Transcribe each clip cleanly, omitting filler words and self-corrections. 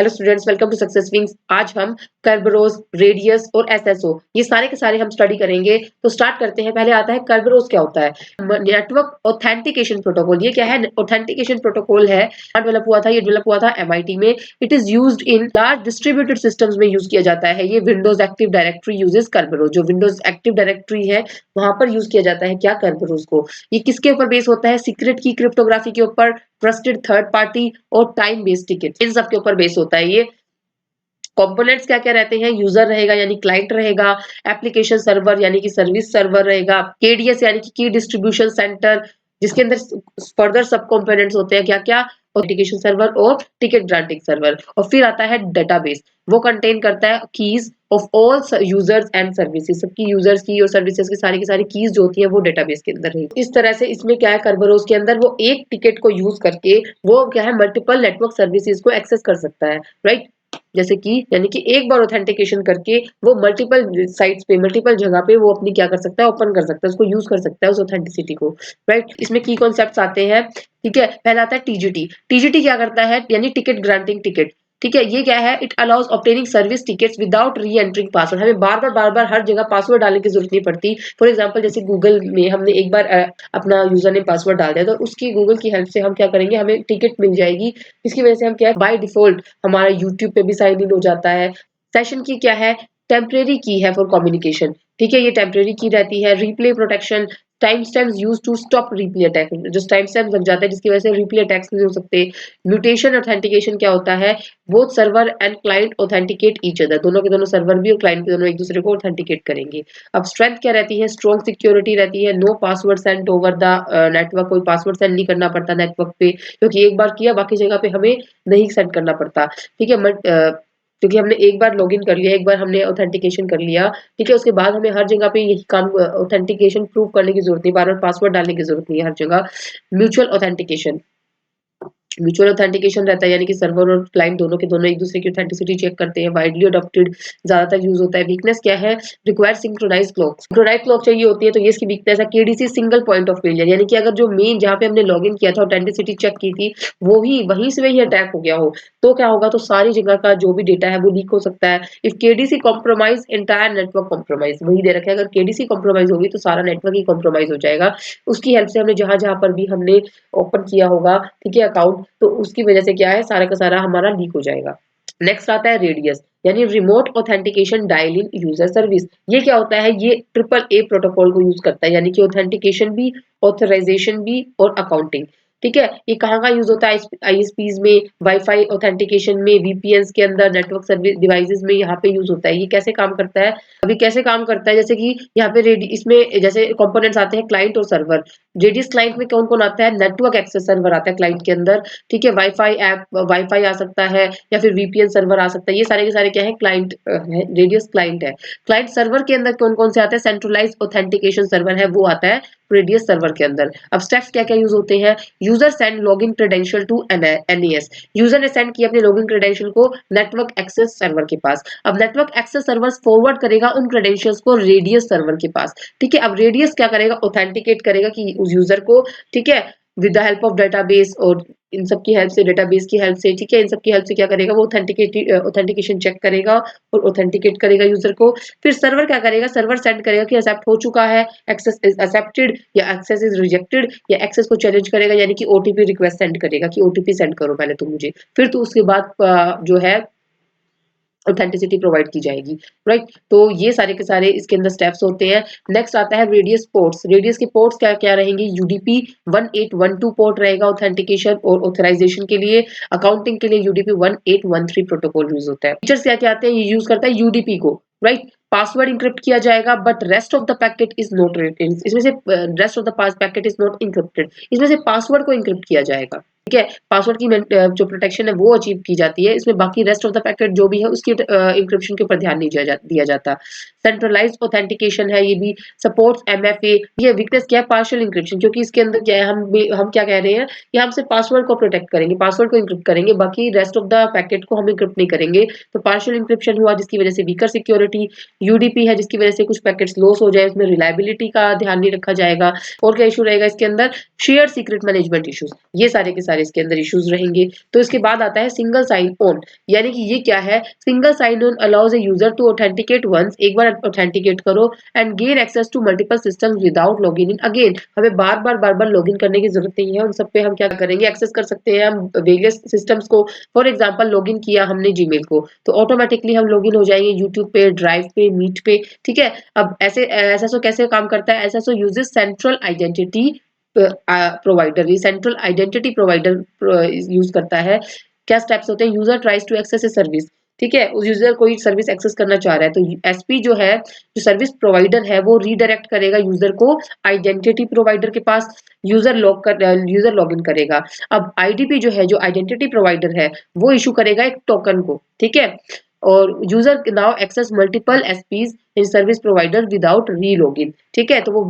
Hello students, welcome to success wings. आज हम कर्बरोस, radius और एसएसओ ये सारे के सारे हम स्टडी करेंगे। तो स्टार्ट करते हैं। पहले आता है कर्बरोस। क्या होता है? Network authentication protocol. ये क्या है? ऑथेंटिकेशन प्रोटोकॉल है। ये डेवलप हुआ था एमआईटी में। It is used in large distributed systems में यूज किया जाता है। ये विंडोज एक्टिव डायरेक्टरी यूजेस कर्बरोस। जो विंडोज एक्टिव डायरेक्टरी है वहां पर यूज किया जाता है क्या? कर्बरोस को। ये किसके ऊपर बेस होता है? सीक्रेट की क्रिप्टोग्राफी के ऊपर, ट्रस्टेड थर्ड पार्टी और टाइम बेस्ड टिकट, इन सब के ऊपर बेस होता है। ये कंपोनेंट्स क्या क्या रहते हैं? यूजर रहेगा यानी क्लाइंट रहेगा, एप्लीकेशन सर्वर यानी कि सर्विस सर्वर रहेगा, केडीएस यानी कि की डिस्ट्रीब्यूशन सेंटर, जिसके अंदर फर्दर सब कंपोनेंट्स होते हैं क्या क्या? ऑथेंटिकेशन सर्वर और टिकट ग्रांटिंग सर्वर। और फिर आता है डेटाबेस। वो कंटेन करता है keys of all users and services. सबकी यूजर्स की और सर्विसेज की सारी कीज जो होती है वो डेटाबेस के अंदर रहेगी। इस तरह से इसमें क्या है, कर्बरोस के अंदर वो एक टिकट को यूज करके वो क्या है, मल्टीपल नेटवर्क सर्विसेज को एक्सेस कर सकता है, राइट। जैसे कि यानी कि एक बार ऑथेंटिकेशन करके वो मल्टीपल साइट्स पे, मल्टीपल जगह पे वो अपनी क्या कर सकता है, ओपन कर सकता है, उसको यूज कर सकता है उस ऑथेंटिसिटी को, राइट। इसमें की कॉन्सेप्ट्स आते हैं, ठीक है। पहला आता है टीजीटी। टीजीटी क्या करता है? यानी टिकट ग्रांटिंग टिकट, ठीक है। ये क्या है? It allows obtaining service tickets without री एंटरिंग पासवर्ड। हमें बार बार हर जगह पासवर्ड डालने की जरूरत नहीं पड़ती। फॉर एग्जांपल जैसे गूगल में हमने एक बार अपना यूजर नेम पासवर्ड डाल दिया, तो उसकी गूगल की हेल्प से हम क्या करेंगे, हमें टिकट मिल जाएगी। इसकी वजह से हम क्या है, बाय डिफॉल्ट हमारा यूट्यूब पे भी साइन इन हो जाता है। सेशन की क्या है? टेम्परेरी की है फॉर कम्युनिकेशन, ठीक है। ये टेम्परेरी की रहती है। Replay protection, time stamps used to stop replay attack. जो टाइम स्टैम्प लग जाता है जिसकी वजह से रिप्ले अटैक्स नहीं हो सकते। म्यूटेशन ऑथेंटिकेशन क्या होता है? Both server and client authenticate each other. दोनों के दोनों सर्वर भी और क्लाइंट भी दोनों एक दूसरे को ऑथेंटिकेट करेंगे। अब स्ट्रेंथ क्या रहती है? स्ट्रॉन्ग सिक्योरिटी रहती है। No password send over the network. कोई पासवर्ड सेंड नहीं करना पड़ता नेटवर्क पे, क्योंकि एक बार किया बाकी जगह पे हमें नहीं सेंड करना पड़ता, ठीक है। क्योंकि हमने एक बार लॉगिन कर लिया, एक बार हमने ऑथेंटिकेशन कर लिया, ठीक है। उसके बाद हमें हर जगह पे यही काम, ऑथेंटिकेशन प्रूव करने की जरूरत नहीं, बार बार पासवर्ड डालने की जरूरत नहीं है हर जगह। म्यूचुअल ऑथेंटिकेशन, म्यूचुअल ऑथेंटिकेशन रहता है यानी कि सर्वर और क्लाइंट दोनों के दोनों एक दूसरे की ऑथेंटिसिटी चेक करते हैं। वाइडली अडॉप्टेड, ज्यादातर यूज होता है। वीकनेस क्या है? Require synchronize clock. Synchronize clock चाहिए होती है, तो ये इसकी वीकनेस है। KDC single point of failure, यानी कि अगर जो मेन जहां पे हमने लॉगिन किया था, ऑथेंटिसिटी चेक की थी, वो ही वहीं से वही अटैक हो गया हो, तो क्या होगा? तो सारी जगह का जो भी डेटा है वो लीक हो सकता है। If KDC compromise, entire network compromise. वही दे रखा है, अगर केडीसी कॉम्प्रोमाइज होगी तो सारा नेटवर्क ही कॉम्प्रोमाइज हो जाएगा। उसकी हेल्प से हमने जहां जहां पर भी हमने ओपन किया होगा, ठीक है, अकाउंट, तो उसकी वजह से क्या है, सारा का सारा हमारा लीक हो जाएगा। नेक्स्ट आता है रेडियस, यानी remote authentication dial in user service. ये क्या होता है? ये ट्रिपल ए प्रोटोकॉल को यूज करता है, यानी कि ऑथेंटिकेशन भी, ऑथराइजेशन भी और अकाउंटिंग, ठीक है। ये कहाँ का यूज होता है? आईएसपीज में, वाईफाई ऑथेंटिकेशन में, वीपीएन के अंदर, नेटवर्क सर्विस डिवाइसेस में, यहाँ पे यूज होता है। ये कैसे काम करता है? अभी कैसे काम करता है, जैसे कि यहाँ पे इसमें जैसे कंपोनेंट्स आते हैं क्लाइंट और सर्वर। रेडियस क्लाइंट में कौन कौन आता है? नेटवर्क एक्सेस सर्वर आता है क्लाइंट के अंदर, ठीक है। वाईफाई ऐप, वाईफाई आ सकता है, या फिर वीपीएन सर्वर आ सकता है। ये सारे के सारे क्या है? क्लाइंट है। रेडियस क्लाइंट है। क्लाइंट सर्वर के अंदर कौन कौन से आते हैं? सेंट्रलाइज्ड ऑथेंटिकेशन सर्वर है, वो आता है रेडियस सर्वर के अंदर। अब स्टेप्स क्या क्या यूज होते हैं? User send login credential to NAS. User ने सेंड किया अपने लॉगिन क्रेडेंशियल को नेटवर्क एक्सेस सर्वर के पास। अब नेटवर्क एक्सेस सर्वर फॉरवर्ड करेगा उन क्रेडेंशियल्स को रेडियस सर्वर के पास, ठीक है। अब रेडियस क्या करेगा? ऑथेंटिकेट करेगा कि उस यूजर को, ठीक है, with the help of database और इन सब की हेल्प से, डेटाबेस की हेल्प से, ठीक है, इन सब की हेल्प से क्या करेगा? वो ऑथेंटिकेशन चेक करेगा और ऑथेंटिकेट करेगा यूजर को। फिर सर्वर क्या करेगा? सर्वर सेंड करेगा कि एक्सेप्ट हो चुका है, एक्सेस इज एक्सेप्टेड, या एक्सेस इज रिजेक्टेड, या एक्सेस को चैलेंज करेगा, यानी कि ओटीपी रिक्वेस्ट सेंड करेगा कि ओटीपी सेंड करो पहले तुम मुझे, फिर तो उसके बाद जो है ऑथेंटिसिटी प्रोवाइड की जाएगी, राइट। तो ये सारे के सारे इसके अंदर स्टेप्स होते हैं। नेक्स्ट आता है रेडियस पोर्ट्स। रेडियस के पोर्ट्स क्या क्या रहेंगे? यूडीपी 1812 पोर्ट रहेगा ऑथेंटिकेशन और ऑथराइजेशन के लिए। अकाउंटिंग के लिए यूडीपी 1813 प्रोटोकॉल यूज होता है। फीचर्स क्या क्या आते हैं? ये यूज करता है यूडीपी को, राइट। पासवर्ड इंक्रिप्ट किया जाएगा, but rest of the packet is not, इसमें से rest of the packet is not encrypted. इसमें से पासवर्ड को इंक्रिप्ट किया जाएगा, ठीक है। पासवर्ड की जो प्रोटेक्शन है वो अचीव की जाती है। इसमें बाकी रेस्ट ऑफ द पैकेट जो भी है उसकी इंक्रिप्शन के ऊपर ध्यान नहीं दिया जाता। सेंट्रलाइज्ड ऑथेंटिकेशन है, ये भी सपोर्ट्स एमएफए। ये वीकनेस क्या है? पार्शियल इंक्रिप्शन, क्योंकि इसके अंदर क्या है, हम क्या कह रहे हैं कि हम सिर्फ पासवर्ड को प्रोटेक्ट करेंगे, पासवर्ड को इंक्रिप्ट करेंगे, बाकी रेस्ट ऑफ द पैकेट को हम इंक्रिप्ट नहीं करेंगे। तो पार्शियल इंक्रिप्शन हुआ जिसकी वजह से वीकर सिक्योरिटी। यूडीपी है जिसकी वजह से कुछ पैकेट्स लॉस हो जाए, उसमें रिलायबिलिटी का ध्यान नहीं रखा जाएगा। और क्या इशू रहेगा इसके अंदर? Share secret management issues. ये सारे के सारे इसके अंदर इश्यूज रहेंगे। तो इसके बाद आता है सिंगल साइन ऑन, यानी कि ये क्या है, single sign on allows a user to authenticate once, एक बार ऑथेंटिकेट करो, and gain access to multiple systems without login in again. हमें बार बार लॉगिन करने की जरूरत नहीं है, उन सब पे हम क्या करेंगे, एक्सेस कर सकते हैं हम वेरियस सिस्टम्स को। फॉर एग्जांपल लॉगिन किया हमने जीमेल को, तो ऑटोमेटिकली हम लॉगिन हो जाएंगे यूट्यूब पे, ड्राइव पे, मीट पे, ठीक है। अब ऐसे एसएसओ कैसे काम करता है, SSO uses central identity provider, ये सेंट्रल आइडेंटिटी प्रोवाइडर यूज करता है। क्या स्टेप्स होते हैं, user tries to access a service, ठीक है, उस यूजर कोई सर्विस एक्सेस करना चाह रहा है, तो एसपी जो है, जो सर्विस प्रोवाइडर है, वो रीडायरेक्ट करेगा यूजर को आइडेंटिटी प्रोवाइडर के पास, यूजर लॉगिन करेगा। अब आईडीपी जो है, जो आइडेंटिटी प्रोवाइडर है, वो इशू करेगा एक टोकन को, ठीक है, और user now access multiple SPs in service provider without re login, ठीक है, तो वो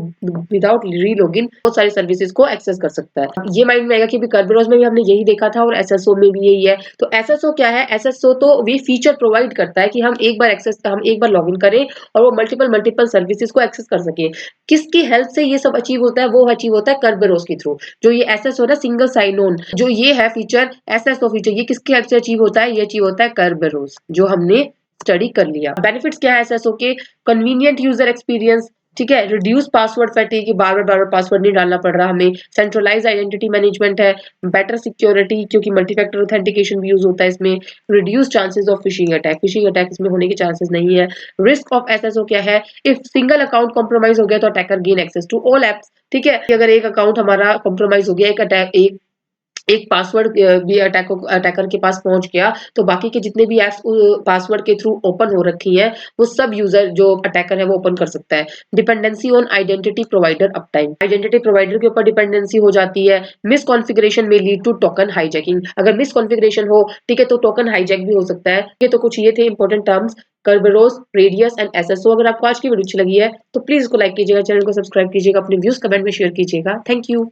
विदाउट री लॉगिन बहुत सारी सर्विसेज को एक्सेस कर सकता है। ये माइंड में आएगा कि कर्बरोज में भी हमने यही देखा था और एसएसओ में भी यही है। तो एसएसओ क्या है, एसएसओ तो ये फीचर प्रोवाइड करता है कि हम एक बार लॉगिन करें और वो मल्टीपल सर्विसेज को एक्सेस कर सके। किसकी हेल्प से ये सब अचीव होता है, वो अचीव होता है कर्बरोज के थ्रू। जो ये एसएसओ ना, सिंगल साइन ऑन, जो ये है फीचर, एसएसओ फीचर, ये किसकी हेल्प से अचीव होता है, ये अचीव होता है कर्बरोज, जो हमने स्टडी कर लिया। बेनिफिट्स क्या है एसएसओ के, कन्वीनियंट यूजर एक्सपीरियंस, ठीक है, रिड्यूस पासवर्ड फैटिग, बार बार पासवर्ड नहीं डालना पड़ रहा हमें, सेंट्रलाइज आइडेंटिटी मैनेजमेंट है, बेटर सिक्योरिटी क्योंकि मल्टी फैक्टर ऑथेंटिकेशन भी यूज होता है इसमें, reduce chances of phishing attack इसमें होने के चांसेस नहीं है। रिस्क ऑफ एसएसओ क्या है, इफ सिंगल अकाउंट कॉम्प्रोमाइज हो गया तो attacker gain access to all apps, ठीक है, अगर एक अकाउंट हमारा कॉम्प्रोमाइज हो गया, एक पासवर्ड भी अटैकर के पास पहुंच गया, तो बाकी के जितने भी एप्स पासवर्ड के थ्रू ओपन हो रखी है, वो सब यूजर जो अटैकर है वो ओपन कर सकता है। Dependency on identity provider up time, identity provider के ऊपर डिपेंडेंसी हो जाती है। मिस कॉन्फ़िगरेशन में लीड टू टोकन हाईजैकिंग, अगर मिस कॉन्फ़िगरेशन हो, ठीक है, तो टोकन हाईजैक भी हो सकता है। ये तो कुछ ये थे इंपॉर्टेंट टर्म्स, कर्बरोज, रेडियस एंड एसएसओ। अगर आपको आज की वीडियो अच्छी लगी है तो प्लीज इसको लाइक कीजिएगा, चैनल को सब्सक्राइब कीजिएगा, अपने व्यूज कमेंट में शेयर कीजिएगा। Thank you.